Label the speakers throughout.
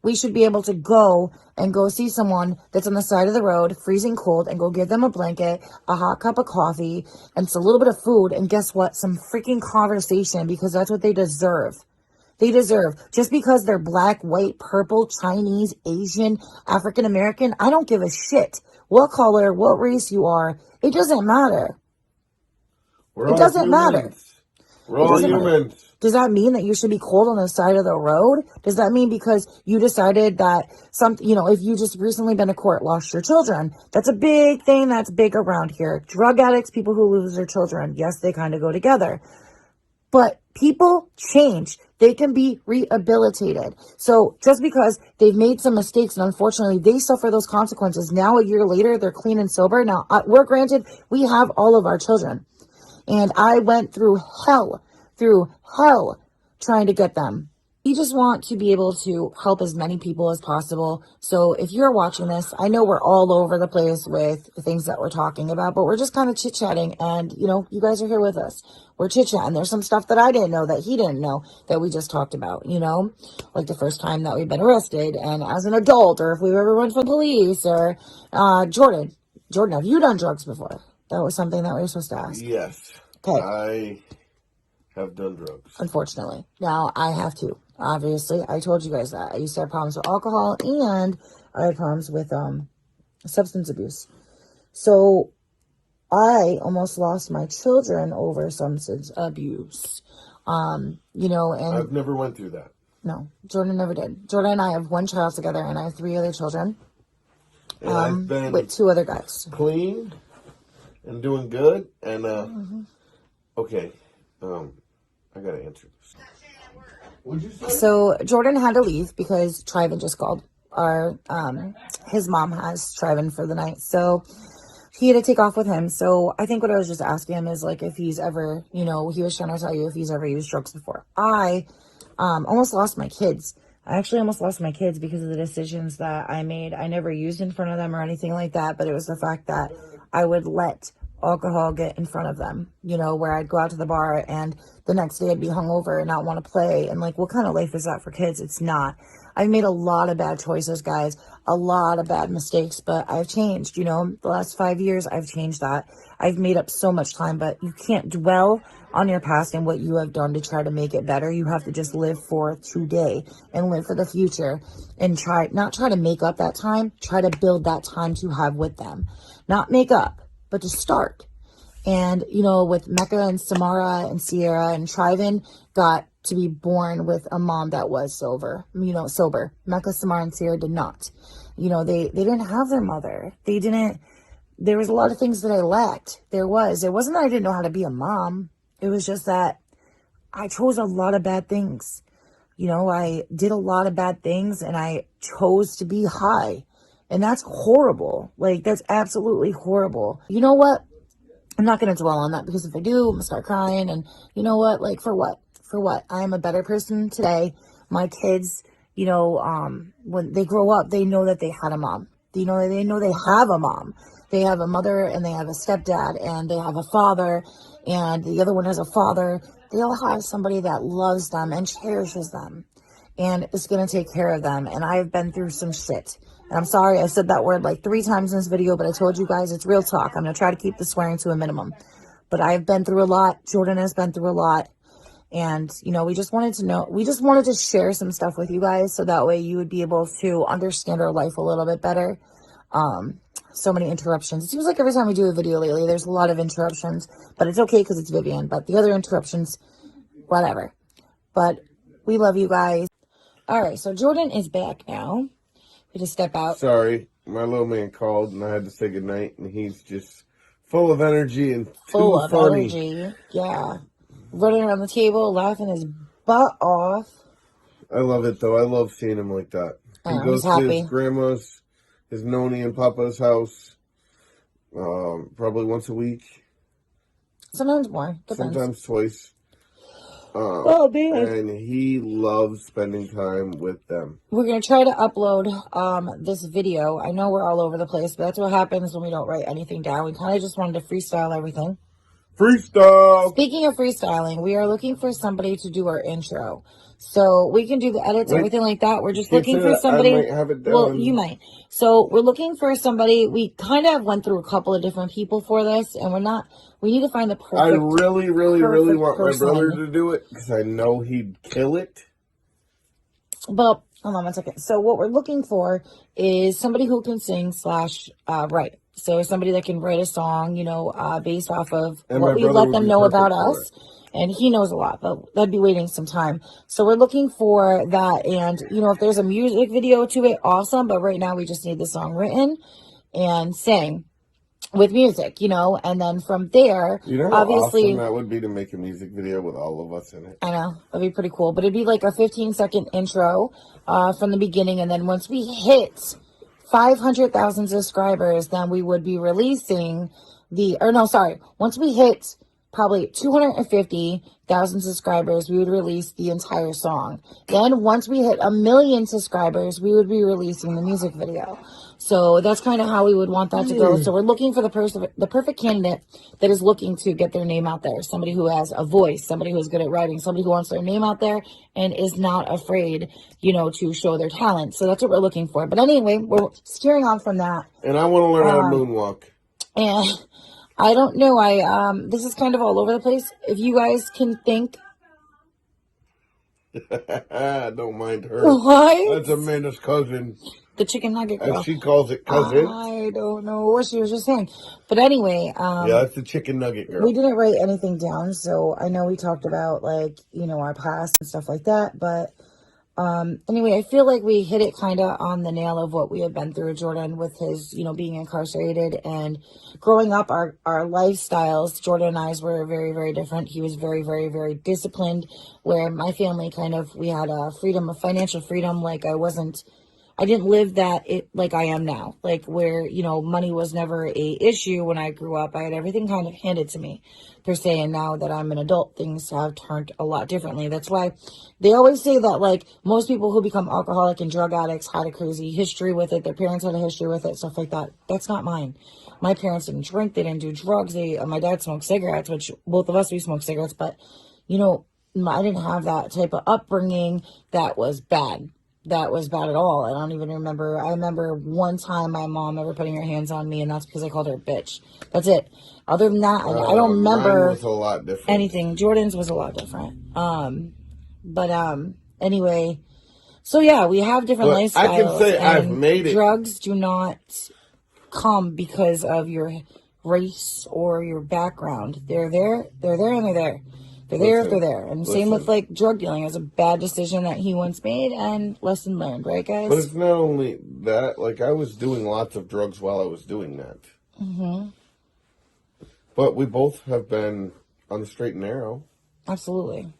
Speaker 1: we should be able to go and go see someone that's on the side of the road, freezing cold, and go give them a blanket, a hot cup of coffee, and it's a little bit of food, and guess what? Some freaking conversation, because that's what they deserve. They deserve. Just because they're black, white, purple, Chinese, Asian, African American, I don't give a shit what color, what race you are. It doesn't matter. It doesn't matter.
Speaker 2: We're all humans.
Speaker 1: Does that mean that you should be cold on the side of the road? Does that mean because you decided that if you just recently been to court, lost your children? That's a big thing that's big around here. Drug addicts, people who lose their children. Yes, they kind of go together. But people change. They can be rehabilitated. So just because they've made some mistakes and unfortunately they suffer those consequences, now a year later, they're clean and sober. Now, we're granted, we have all of our children. And I went through hell trying to get them. We just want to be able to help as many people as possible. So if you're watching this, I know we're all over the place with the things that we're talking about, but we're just kind of chit-chatting and, you guys are here with us. We're chit-chatting. There's some stuff that I didn't know that he didn't know that we just talked about, like the first time that we've been arrested and as an adult, or if we've ever run from police, or Jordan, have you done drugs before? That was something that we were supposed to ask.
Speaker 2: Yes.
Speaker 1: Okay.
Speaker 2: I have done drugs.
Speaker 1: Unfortunately. Now, I have too. Obviously, I told you guys that. I used to have problems with alcohol and I had problems with substance abuse. So, I almost lost my children over substance abuse. And
Speaker 2: I've never went through that.
Speaker 1: No, Jordan never did. Jordan and I have one child together and I have 3 other children.
Speaker 2: And I've been
Speaker 1: with 2 other guys.
Speaker 2: Clean and doing good. And, okay. I gotta answer this. What'd you say?
Speaker 1: So Jordan had to leave because Triven just called. His mom has Triven for the night. So he had to take off with him. So I think what I was just asking him is like if he's ever, he was trying to tell you if he's ever used drugs before. I almost lost my kids. I actually almost lost my kids because of the decisions that I made. I never used in front of them or anything like that, but it was the fact that I would let alcohol get in front of them, where I'd go out to the bar and the next day I'd be hungover and not want to play. And like, what kind of life is that for kids? It's not. I've made a lot of bad choices, guys, a lot of bad mistakes, but I've changed, the last 5 years, I've changed that. I've made up so much time, but you can't dwell on your past and what you have done to try to make it better. You have to just live for today and live for the future and not try to make up that time, try to build that time to have with them, not make up, but to start. And, with Mecca and Samara and Sierra and Triven got to be born with a mom that was sober. Mecca, Samara, and Sierra did not. They didn't have their mother. There was a lot of things that I lacked. It wasn't that I didn't know how to be a mom. It was just that I chose a lot of bad things. I did a lot of bad things and I chose to be high. And that's horrible. Like, that's absolutely horrible. You know what? I'm not going to dwell on that because if I do, I'm going to start crying. And you know what? Like, for what? For what? I am a better person today. My kids, when they grow up, they know that they had a mom. They know they have a mom. They have a mother and they have a stepdad and they have a father and the other one has a father. They all have somebody that loves them and cherishes them and is going to take care of them. And I've been through some shit. And I'm sorry I said that word like 3 times in this video, but I told you guys it's real talk. I'm going to try to keep the swearing to a minimum. But I've been through a lot. Jordan has been through a lot. And, we just wanted to share some stuff with you guys so that way you would be able to understand our life a little bit better. So many interruptions. It seems like every time we do a video lately, there's a lot of interruptions, but it's okay because it's Vivian. But the other interruptions, whatever. But we love you guys. All right, so Jordan is back now. We just step out.
Speaker 2: Sorry, my little man called and I had to say goodnight, and he's just full of energy and
Speaker 1: full of energy. Yeah, running around the table, laughing his butt off.
Speaker 2: I love it though. I love seeing him like that. He goes to his grandma's, his Noni and Papa's house, probably once a week.
Speaker 1: Sometimes more. Depends.
Speaker 2: Sometimes twice.
Speaker 1: Oh, man.
Speaker 2: And he loves spending time with them.
Speaker 1: We're going to try to upload this video. I know we're all over the place, but that's what happens when we don't write anything down. We kind of just wanted to freestyle everything.
Speaker 2: Freestyle!
Speaker 1: Speaking of freestyling, we are looking for somebody to do our intro. So we can do the edits, everything like that. We're just looking for somebody.
Speaker 2: I might have it done.
Speaker 1: Well, you might. So we're looking for somebody. We kind of went through a couple of different people for this, and we need to find the perfect.
Speaker 2: I really want
Speaker 1: person.
Speaker 2: my brother to do it because I know he'd kill it.
Speaker 1: But hold on one second. So what we're looking for is somebody who can sing / write. So somebody that can write a song, based off of what we let them know about us. And he knows a lot, but that'd be waiting some time. So we're looking for that. And, if there's a music video to it, awesome. But right now we just need the song written and sang with music, and then from there, obviously,
Speaker 2: how awesome that would be to make a music video with all of us in it.
Speaker 1: I know, that'd be pretty cool. But it'd be like a 15-second intro from the beginning. And then once we hit 500,000 subscribers, then we would be releasing once we hit probably 250,000 subscribers, we would release the entire song. Then once we hit 1 million subscribers, we would be releasing the music video. So that's kind of how we would want that to go. So we're looking for the perfect candidate that is looking to get their name out there. Somebody who has a voice, somebody who's good at writing, somebody who wants their name out there and is not afraid, to show their talent. So that's what we're looking for. But anyway, we're steering on from that.
Speaker 2: And I want to learn how to moonwalk.
Speaker 1: And I don't know. This is kind of all over the place. If you guys can think.
Speaker 2: Don't mind her.
Speaker 1: What?
Speaker 2: That's Amanda's cousin.
Speaker 1: The chicken nugget girl.
Speaker 2: As she calls it, cousin.
Speaker 1: I don't know what she was just saying. But anyway.
Speaker 2: Yeah, that's the chicken nugget girl.
Speaker 1: We didn't write anything down. So I know we talked about, our past and stuff like that. But anyway, I feel like we hit it kind of on the nail of what we had been through, Jordan, with his, being incarcerated and growing up, our lifestyles. Jordan and I's were very, very different. He was very, very, very disciplined, where my family we had a financial freedom. I didn't live like I am now, where, money was never a issue when I grew up. I had everything kind of handed to me, per se. And now that I'm an adult, things have turned a lot differently. That's why they always say that, most people who become alcoholic and drug addicts had a crazy history with it. Their parents had a history with it, stuff like that. That's not mine. My parents didn't drink. They didn't do drugs. My dad smoked cigarettes, which both of us, we smoked cigarettes. But, I didn't have that type of upbringing that was bad. That was bad at all. I don't even remember. I remember one time my mom ever putting her hands on me, and that's because I called her a bitch. That's it. Other than that, I don't remember
Speaker 2: mine was a lot different.
Speaker 1: Anything. Jordan's was a lot different. Anyway, so yeah, we have different lifestyles.
Speaker 2: I can say I've made it.
Speaker 1: Drugs do not come because of your race or your background. They're there, and they're there. They're there. And same with drug dealing. It was a bad decision that he once made, and lesson learned, right, guys?
Speaker 2: But it's not only that. I was doing lots of drugs while I was doing that. Mm-hmm. But we both have been on the straight and narrow.
Speaker 1: Absolutely.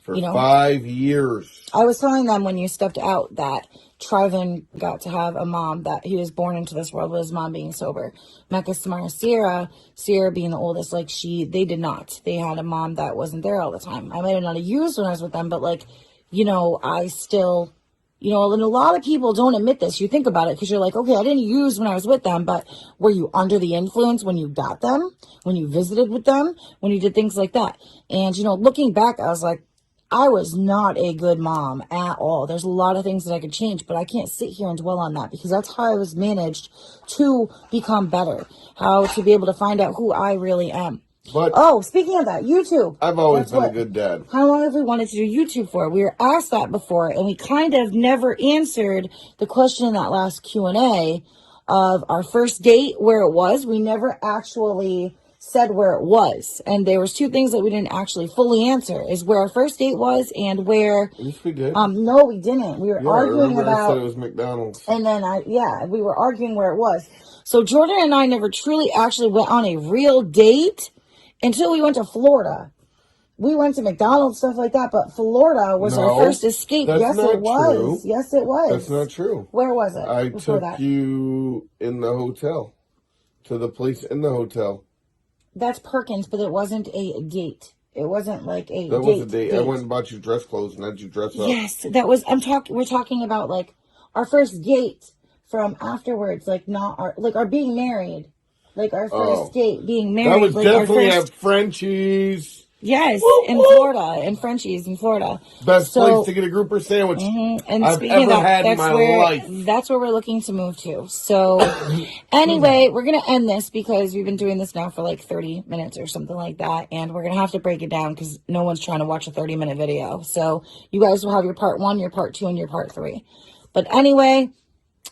Speaker 2: For 5 years.
Speaker 1: I was telling them when you stepped out that Trivin got to have a mom, that he was born into this world with his mom being sober. Mecca, Samara, Sierra being the oldest, they did not. They had a mom that wasn't there all the time. I might have not used when I was with them, but I still, and a lot of people don't admit this. You think about it because you're like, okay, I didn't use when I was with them, but were you under the influence when you got them, when you visited with them, when you did things like that? And, looking back, I was like, I was not a good mom at all. There's a lot of things that I could change, but I can't sit here and dwell on that because that's how I was managed to become better, how to be able to find out who I really am. But speaking of that, YouTube.
Speaker 2: I've always been a good dad.
Speaker 1: How long have we wanted to do YouTube for? We were asked that before, and we kind of never answered the question in that last Q&A of our first date, where it was. We never actually said where it was, and there was two things that we didn't actually fully answer: is where our first date was and where.
Speaker 2: Yes, we did.
Speaker 1: No, we didn't. We were arguing about.
Speaker 2: I said it was McDonald's,
Speaker 1: and then we were arguing where it was. So Jordan and I never truly actually went on a real date until we went to Florida. We went to McDonald's, stuff like that, but Florida was our first escape. Yes, it was.
Speaker 2: True.
Speaker 1: Yes, it was.
Speaker 2: That's not true.
Speaker 1: Where was it?
Speaker 2: I took you in the hotel, to the place in the hotel.
Speaker 1: That's Perkins, but it wasn't a date. It wasn't like a date.
Speaker 2: That was a date. I went and bought you dress clothes and had you dress up.
Speaker 1: Yes, that was. We're talking about our first date from afterwards, not our being married, our first date being married.
Speaker 2: That was definitely at Frenchie's.
Speaker 1: Yes, in Florida, in Frenchie's in Florida.
Speaker 2: Best place to get a grouper sandwich
Speaker 1: And
Speaker 2: I've
Speaker 1: speaking of
Speaker 2: ever
Speaker 1: that,
Speaker 2: had in my life.
Speaker 1: That's where we're looking to move to. So anyway, we're going to end this because we've been doing this now for like 30 minutes or something like that. And we're going to have to break it down because no one's trying to watch a 30-minute video. So you guys will have your part 1, your part 2, and your part 3. But anyway,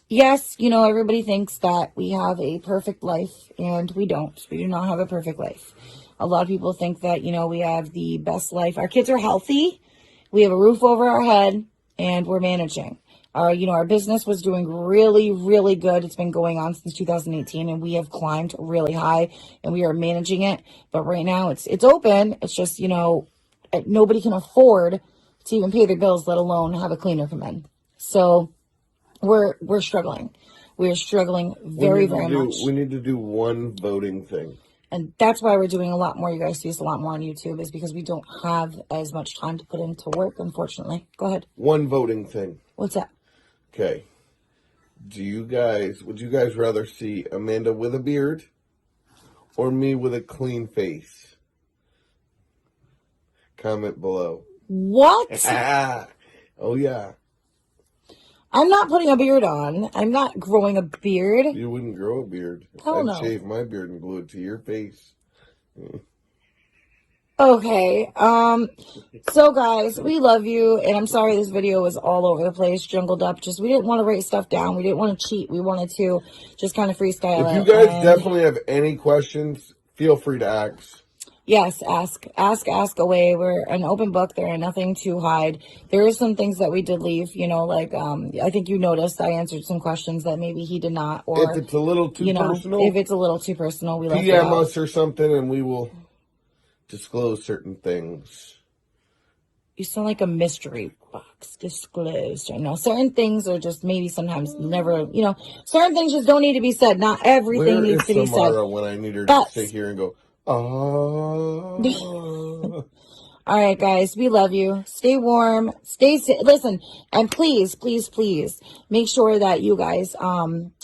Speaker 1: yes, you know, everybody thinks that we have a perfect life, and we don't. We do not have a perfect life. A lot of people think that, you know, we have the best life. Our kids are healthy. We have a roof over our head, and we're managing. Our business was doing really, really good. It's been going on since 2018, and we have climbed really high, and we are managing it. But right now, it's open. It's just, you know, nobody can afford to even pay their bills, let alone have a cleaner come in. So we're struggling. We're struggling very, very much.
Speaker 2: We need to do one voting thing.
Speaker 1: And that's why we're doing a lot more. You guys see us a lot more on YouTube, is because we don't have as much time to put into work, unfortunately. Go ahead.
Speaker 2: One voting thing.
Speaker 1: What's that?
Speaker 2: Okay. Would you guys rather see Amanda with a beard or me with a clean face? Comment below.
Speaker 1: What?
Speaker 2: Oh, yeah.
Speaker 1: I'm not putting a beard on. I'm not growing a beard.
Speaker 2: You wouldn't grow a beard.
Speaker 1: Hell no.
Speaker 2: I'd shave my beard and glue it to your face.
Speaker 1: Okay. So guys, we love you, and I'm sorry this video was all over the place, jungled up. We didn't want to write stuff down. We didn't want to cheat. We wanted to just kind of freestyle it.
Speaker 2: If you guys definitely have any questions, feel free to ask.
Speaker 1: Yes, ask away. We're an open book. There are nothing to hide. There are some things that we did leave, you know, like, I think you noticed I answered some questions that maybe he did not, or
Speaker 2: if it's a little too personal,
Speaker 1: if it's a little too personal, we left
Speaker 2: PM us or something and we will disclose certain things.
Speaker 1: You sound like a mystery box. Disclosed. I know certain things are just maybe sometimes never, you know, certain things just don't need to be said. Not everything needs to be said.
Speaker 2: When I need her to sit here and go, all
Speaker 1: right, guys, we love you. Stay warm, stay safe. Listen, and please, please, please make sure that you guys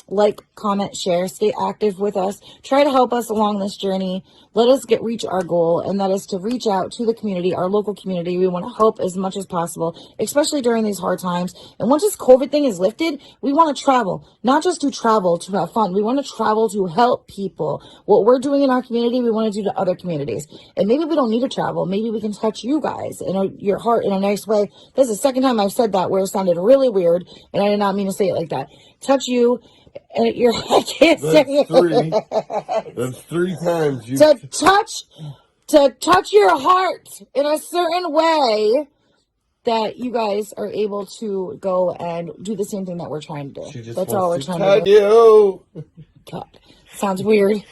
Speaker 1: like, comment, share, stay active with us. Try to help us along this journey. Let us reach our goal, and that is to reach out to the community, our local community. We want to help as much as possible, especially during these hard times. And once this COVID thing is lifted, we want to travel, not just to travel to have fun. We want to travel to help people. What we're doing in our community, we want to do to other communities. And maybe we don't need to travel. Maybe we can touch you guys in your heart in a nice way. This is the second time I've said that where it sounded really weird, and I did not mean to say it like that. Touch you. I can't say it.
Speaker 2: That's 3 times.
Speaker 1: To touch your heart in a certain way that you guys are able to go and do the same thing that we're trying to do. That's all we're trying to do. God, sounds weird.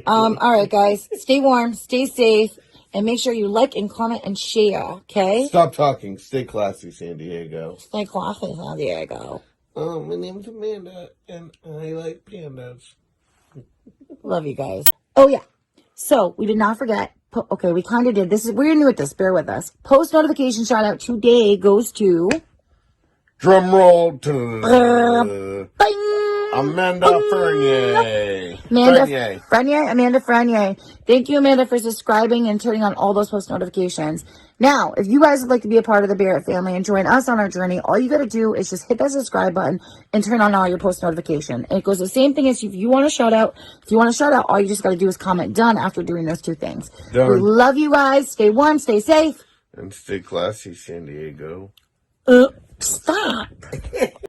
Speaker 1: All right, guys, stay warm, stay safe, and make sure you like and comment and share. Okay?
Speaker 2: Stop talking. Stay classy, San Diego.
Speaker 1: Stay classy, San Diego.
Speaker 2: My name's Amanda, and I like pandas.
Speaker 1: Love you guys. Oh, yeah. So, we did not forget. Okay, we kind of did. We're new at this. Bear with us. Post notification shout out today goes to...
Speaker 2: Drum roll.
Speaker 1: Bing!
Speaker 2: Amanda Frenier.
Speaker 1: Amanda Frenier. Thank you, Amanda, for subscribing and turning on all those post notifications. Now, if you guys would like to be a part of the Barrett family and join us on our journey, all you got to do is just hit that subscribe button and turn on all your post notification. And it goes the same thing as if you want to shout out. If you want to shout out, all you just got to do is comment done after doing those 2 things. Done. We love you guys. Stay warm, stay safe.
Speaker 2: And stay classy, San Diego.
Speaker 1: Stop.